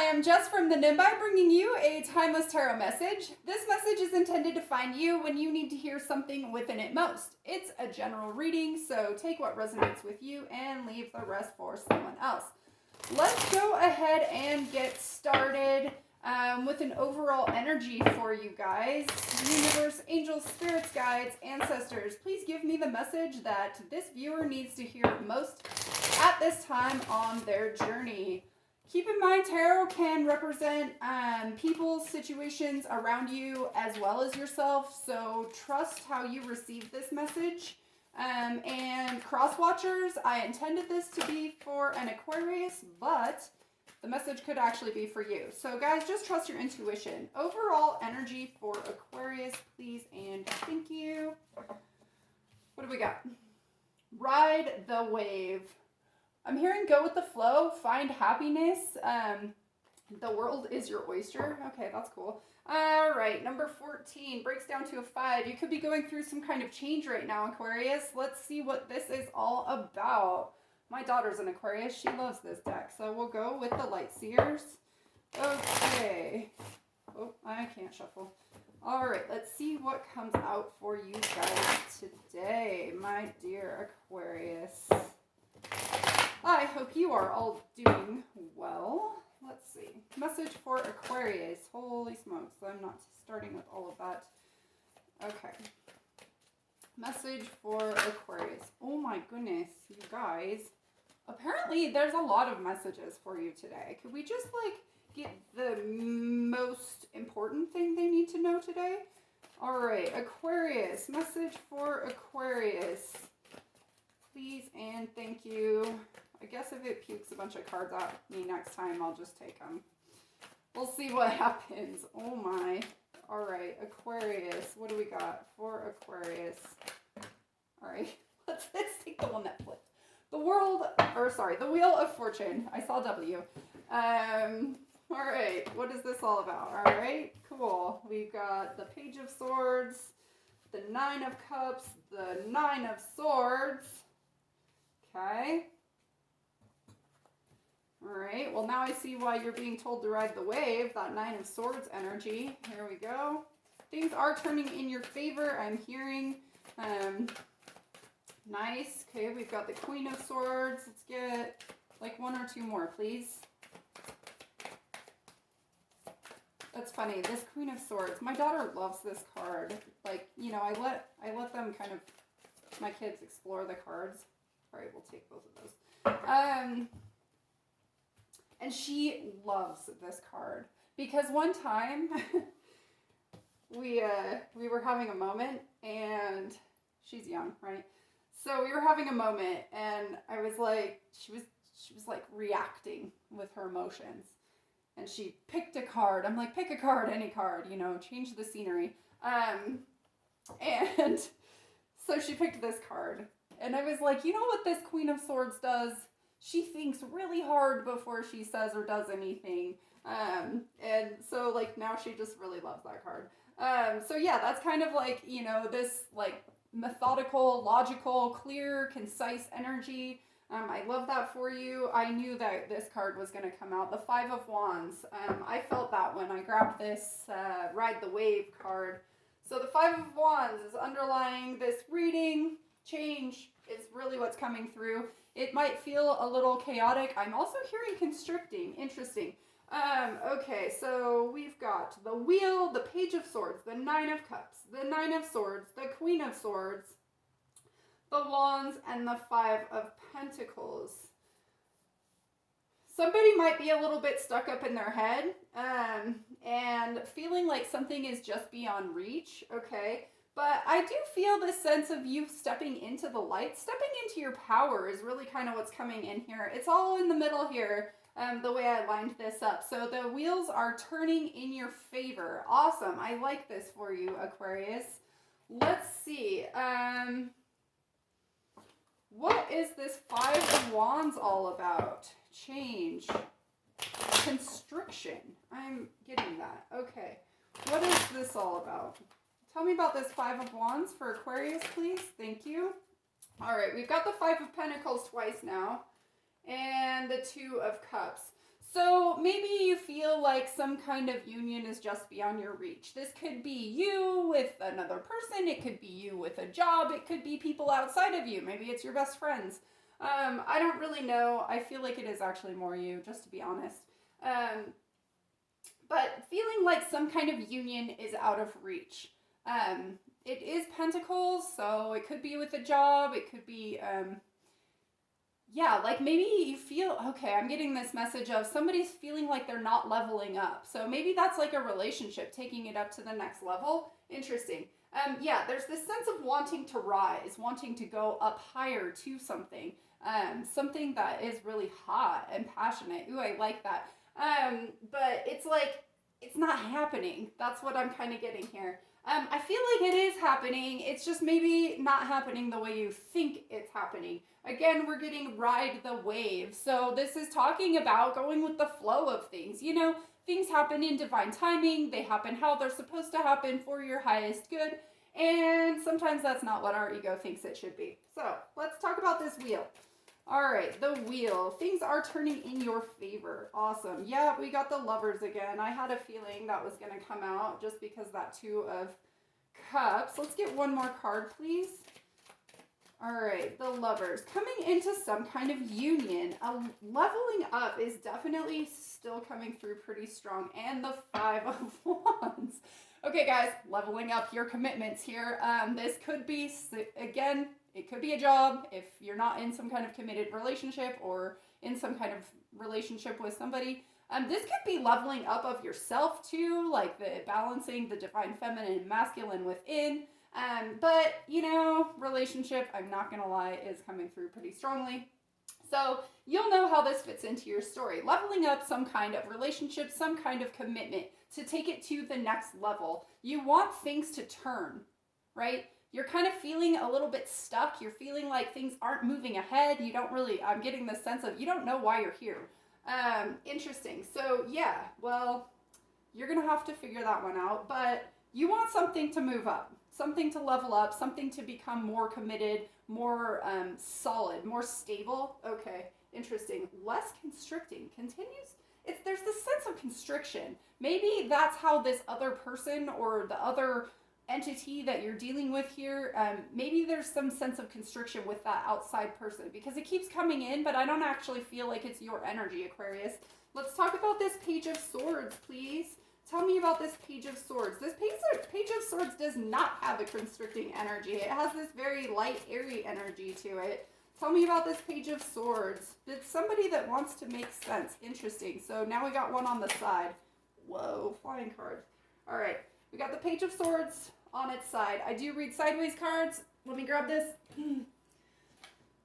am Jess from the Nimbi, bringing you a timeless tarot message. This message is intended to find you when you need to hear something within it most. It's a general reading, so take what resonates with you and leave the rest for someone else. Let's go ahead and get started with an overall energy for you guys. Universe, angels, spirits, guides, ancestors, please give me the message that this viewer needs to hear most at this time on their journey. Keep in mind, tarot can represent people, situations around you, as well as yourself. So trust how you receive this message. And cross-watchers, I intended this to be for an Aquarius, but the message could actually be for you. So guys, just trust your intuition. Overall energy for Aquarius, please and thank you. What do we got? Ride the wave. I'm hearing go with the flow, find happiness. The world is your oyster. Okay, that's cool. All right, number 14 breaks down to a 5. You could be going through some kind of change right now, Aquarius. Let's see what this is all about. My daughter's an Aquarius. She loves this deck. So we'll go with the Light Seers. Okay. Oh, I can't shuffle. All right, let's see what comes out for you guys today, my dear Aquarius. I hope you are all doing well. Let's see. Message for Aquarius. Holy smokes, I'm not starting with all of that. Okay. Message for Aquarius. Oh my goodness, you guys. Apparently, there's a lot of messages for you today. Could we just, get the most important thing they need to know today? All right, Aquarius. Message for Aquarius. Please and thank you. I guess if it pukes a bunch of cards at me next time, I'll just take them. We'll see what happens. Oh my. All right, Aquarius. What do we got for Aquarius? All right, let's take the one that flipped. The Wheel of Fortune. I saw W. All right, what is this all about? All right, cool. We've got the Page of Swords, the 9 of Cups, the 9 of Swords. Okay. All right, well now I see why you're being told to ride the wave, that 9 of Swords energy. Here we go. Things are turning in your favor, I'm hearing. Nice. Okay, we've got the Queen of Swords. Let's get like 1 or 2 more, please. That's funny, this Queen of Swords. My daughter loves this card. Like, you know, I let them kind of, my kids explore the cards. All right, we'll take both of those. And she loves this card because one time we were having a moment, and she's young, right? So we were having a moment, and I was like, she was like reacting with her emotions, and she picked a card. I'm like, pick a card, any card, you know, change the scenery. And so she picked this card. And I was like, you know what this Queen of Swords does? She thinks really hard before she says or does anything. And so, like, now she just really loves that card. So, yeah, that's kind of like, you know, this, like, methodical, logical, clear, concise energy. I love that for you. I knew that this card was going to come out. The 5 of Wands. I felt that when I grabbed this Ride the Wave card. So, the 5 of Wands is underlying this reading. Change is really what's coming through. It might feel a little chaotic. I'm also hearing constricting. Interesting. Okay, so we've got the Wheel, the Page of Swords, the 9 of Cups, the 9 of Swords, the Queen of Swords, the Wands, and the 5 of Pentacles. Somebody might be a little bit stuck up in their head and feeling like something is just beyond reach, okay? But I do feel this sense of you stepping into the light, stepping into your power is really kind of what's coming in here. It's all in the middle here, the way I lined this up. So the wheels are turning in your favor. Awesome. I like this for you, Aquarius. Let's see. What is this 5 of Wands all about? Change. Constriction. I'm getting that. Okay. What is this all about? Tell me about this 5 of Wands for Aquarius, please. Thank you. All right, we've got the 5 of Pentacles twice now, and the 2 of Cups. So maybe you feel like some kind of union is just beyond your reach. This could be you with another person. It could be you with a job. It could be people outside of you. Maybe it's your best friends. I don't really know. I feel like it is actually more you, just to be honest. But feeling like some kind of union is out of reach. It is Pentacles, so it could be with a job. It could be... yeah, like maybe you feel, okay, I'm getting this message of somebody's feeling like they're not leveling up. So maybe that's like a relationship, taking it up to the next level. Interesting. Yeah, there's this sense of wanting to rise, wanting to go up higher to something. Something that is really hot and passionate. Ooh, I like that. But it's like, it's not happening. That's what I'm kind of getting here. I feel like it is happening. It's just maybe not happening the way you think it's happening. Again, we're getting ride the wave. So this is talking about going with the flow of things. You know, things happen in divine timing. They happen how they're supposed to happen for your highest good. And sometimes that's not what our ego thinks it should be. So let's talk about this wheel. All right, the wheel. Things are turning in your favor. Awesome. Yeah, we got the Lovers again. I had a feeling that was going to come out just because that Two of Cups. Let's get one more card, please. All right, the Lovers. Coming into some kind of union. Leveling up is definitely still coming through pretty strong. And the Five of Wands. Okay, guys, leveling up your commitments here. This could be, again... It could be a job if you're not in some kind of committed relationship or in some kind of relationship with somebody. This could be leveling up of yourself too, like the balancing the divine feminine and masculine within. But, you know, relationship, I'm not going to lie, is coming through pretty strongly. So you'll know how this fits into your story. Leveling up some kind of relationship, some kind of commitment to take it to the next level. You want things to turn, right? You're kind of feeling a little bit stuck. You're feeling like things aren't moving ahead. You don't really, I'm getting the sense of you don't know why you're here. Interesting. So yeah, well, you're going to have to figure that one out. But you want something to move up, something to level up, something to become more committed, more solid, more stable. Okay, interesting. Less constricting. Continues. There's this sense of constriction. Maybe that's how this other person or the other entity that you're dealing with here, maybe there's some sense of constriction with that outside person because it keeps coming in, but I don't actually feel like it's your energy, Aquarius. Let's talk about this Page of Swords, please. Tell me about this Page of Swords. This Page of Swords does not have a constricting energy. It has this very light, airy energy to it. Tell me about this Page of Swords. It's somebody that wants to make sense. Interesting. So now we got one on the side. Whoa, flying cards. All right, we got the Page of Swords on its side. I do read sideways cards. Let me grab this.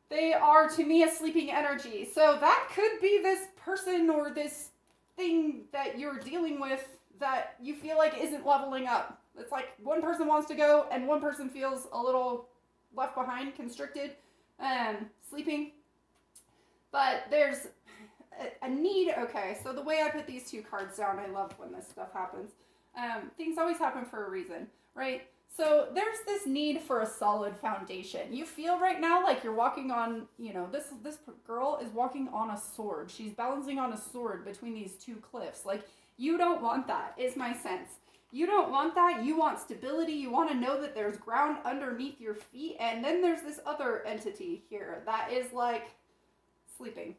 They are, to me, a sleeping energy. So that could be this person or this thing that you're dealing with that you feel like isn't leveling up. It's like one person wants to go and one person feels a little left behind, constricted, sleeping. But there's a need. Okay, so the way I put these two cards down, I love when this stuff happens. Things always happen for a reason, right? So there's this need for a solid foundation. You feel right now like you're walking on, you know, this girl is walking on a sword. She's balancing on a sword between these two cliffs. Like, you don't want that, is my sense. You don't want that. You want stability. You want to know that there's ground underneath your feet. And then there's this other entity here that is like sleeping.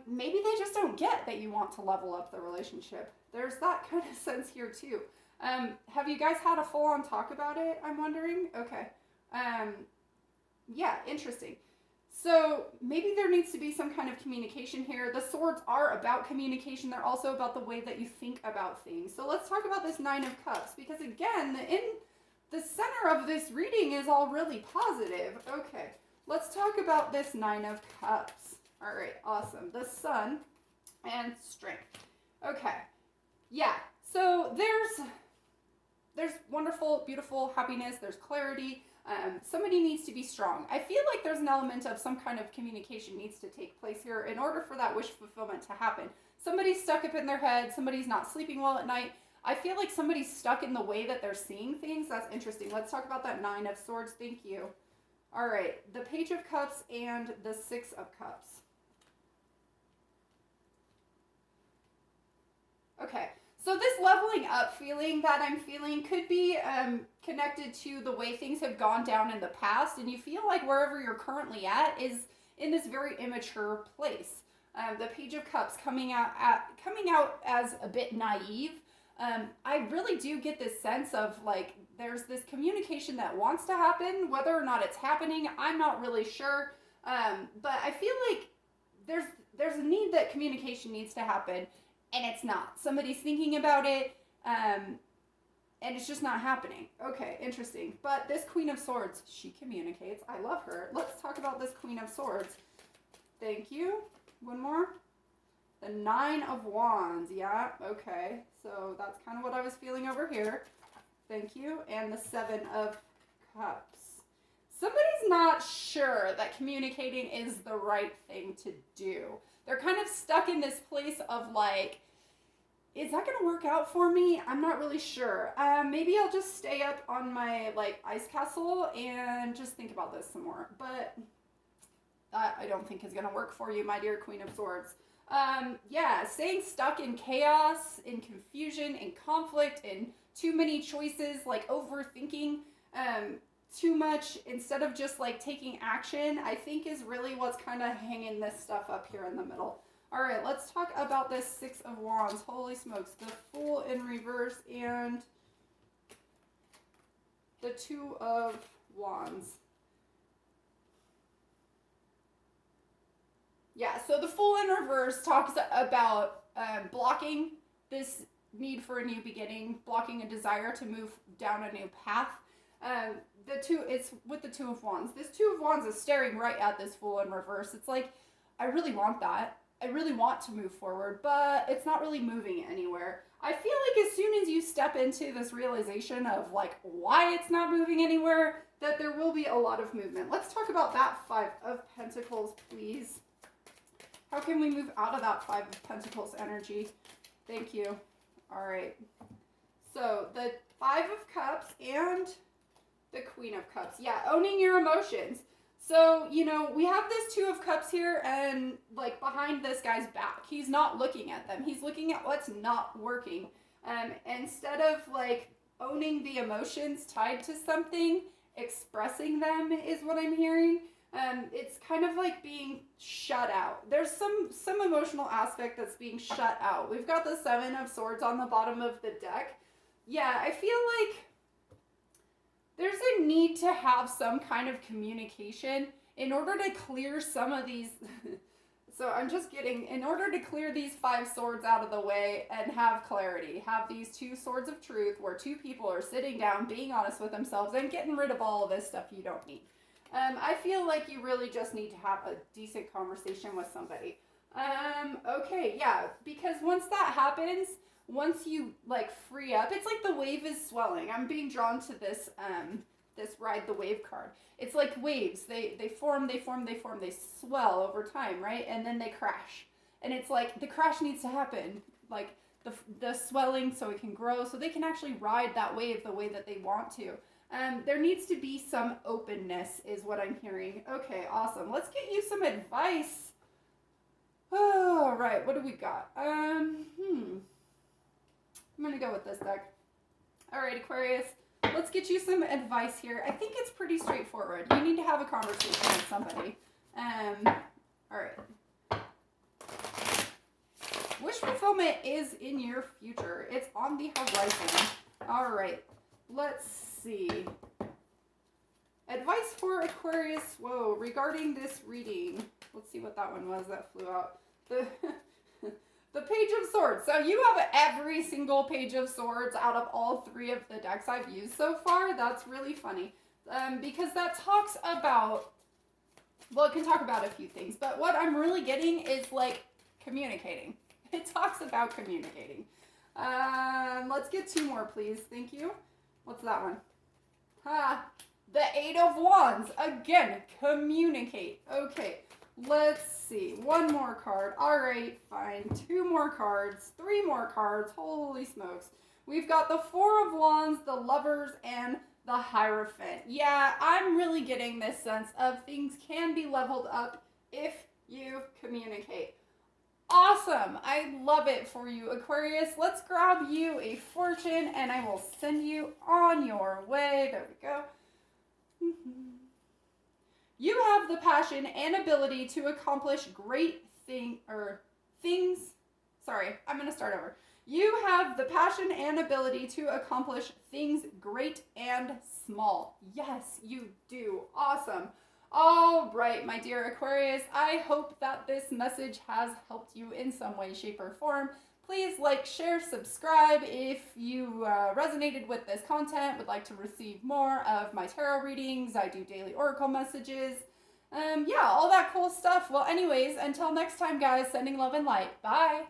Maybe they just don't get that you want to level up the relationship. There's that kind of sense here too. Have you guys had a full-on talk about it, I'm wondering? Okay. Yeah, interesting. So maybe there needs to be some kind of communication here. The swords are about communication. They're also about the way that you think about things. So let's talk about this Nine of Cups, because again, in the center of this reading is all really positive. Okay, let's talk about this Nine of Cups. All right, awesome. The Sun and Strength. Okay, yeah. So there's wonderful, beautiful happiness. There's clarity. Somebody needs to be strong. I feel like there's an element of some kind of communication needs to take place here in order for that wish fulfillment to happen. Somebody's stuck up in their head. Somebody's not sleeping well at night. I feel like somebody's stuck in the way that they're seeing things. That's interesting. Let's talk about that Nine of Swords. Thank you. All right. The Page of Cups and the Six of Cups. Okay. So this leveling up feeling that I'm feeling could be connected to the way things have gone down in the past, and you feel like wherever you're currently at is in this very immature place. The Page of Cups coming out as a bit naive. I really do get this sense of like there's this communication that wants to happen. Whether or not it's happening, I'm not really sure. But I feel like there's a need that communication needs to happen, and it's not. Somebody's thinking about it, and it's just not happening. Okay, interesting. But this Queen of Swords, she communicates. I love her. Let's talk about this Queen of Swords. Thank you. One more. The Nine of Wands. Yeah, okay. So that's kind of what I was feeling over here. Thank you. And the Seven of Cups. Somebody's not sure that communicating is the right thing to do. They're kind of stuck in this place of like, is that going to work out for me? I'm not really sure. Maybe I'll just stay up on my like ice castle and just think about this some more. But that I don't think is going to work for you, my dear Queen of Swords. Yeah, staying stuck in chaos, in confusion, in conflict, in too many choices, like overthinking too much instead of just like taking action, I think is really what's kind of hanging this stuff up here in the middle. All right, let's talk about this Six of Wands. Holy smokes, the Fool in reverse and the Two of Wands. Yeah, so the Fool in reverse talks about blocking this need for a new beginning, blocking a desire to move down a new path. It's with the Two of Wands. This Two of Wands is staring right at this Fool in reverse. It's like, I really want that. I really want to move forward, but it's not really moving anywhere. I feel like as soon as you step into this realization of like why it's not moving anywhere, that there will be a lot of movement. Let's talk about that Five of Pentacles, please. How can we move out of that Five of Pentacles energy? Thank you. All right. So the Five of Cups and the Queen of Cups. Yeah, owning your emotions. So, you know, we have this Two of Cups here and like behind this guy's back. He's not looking at them. He's looking at what's not working. Instead of like owning the emotions tied to something, expressing them is what I'm hearing. It's kind of like being shut out. There's some emotional aspect that's being shut out. We've got the Seven of Swords on the bottom of the deck. Yeah, I feel like there's a need to have some kind of communication in order to clear some of these. So I'm just getting, in order to clear these Five Swords out of the way and have clarity, have these two swords of truth where two people are sitting down, being honest with themselves and getting rid of all of this stuff you don't need. I feel like you really just need to have a decent conversation with somebody. Okay, yeah, because once that happens, once you like free up, it's like the wave is swelling. I'm being drawn to this this Ride the Wave card. It's like waves. They form, they swell over time, right? And then they crash. And it's like the crash needs to happen. Like the swelling so it can grow, so they can actually ride that wave the way that they want to. There needs to be some openness is what I'm hearing. Okay, awesome. Let's get you some advice. All right, what do we got? I'm going to go with this deck. All right, Aquarius, let's get you some advice here. I think it's pretty straightforward. You need to have a conversation with somebody. All right. Wish fulfillment is in your future. It's on the horizon. All right, let's see. Advice for Aquarius, whoa, regarding this reading. Let's see what that one was that flew out. The Page of Swords. So you have every single Page of Swords out of all three of the decks I've used so far. That's really funny. Because that talks about, well, it can talk about a few things, but what I'm really getting is like communicating. It talks about communicating. Let's get two more, please. Thank you. What's that one? The Eight of Wands. Again, communicate. Okay. Let's see. One more card. All right, fine. Two more cards. Three more cards. Holy smokes. We've got the Four of Wands, the Lovers, and the Hierophant. Yeah, I'm really getting this sense of things can be leveled up if you communicate. Awesome. I love it for you, Aquarius. Let's grab you a fortune and I will send you on your way. There we go. You have the passion and ability to accomplish great things. Sorry, I'm going to start over. You have the passion and ability to accomplish things great and small. Yes, you do. Awesome. All right, my dear Aquarius, I hope that this message has helped you in some way, shape, or form. Please like, share, subscribe if you resonated with this content, would like to receive more of my tarot readings. I do daily oracle messages. Yeah, all that cool stuff. Well, anyways, until next time, guys, sending love and light. Bye.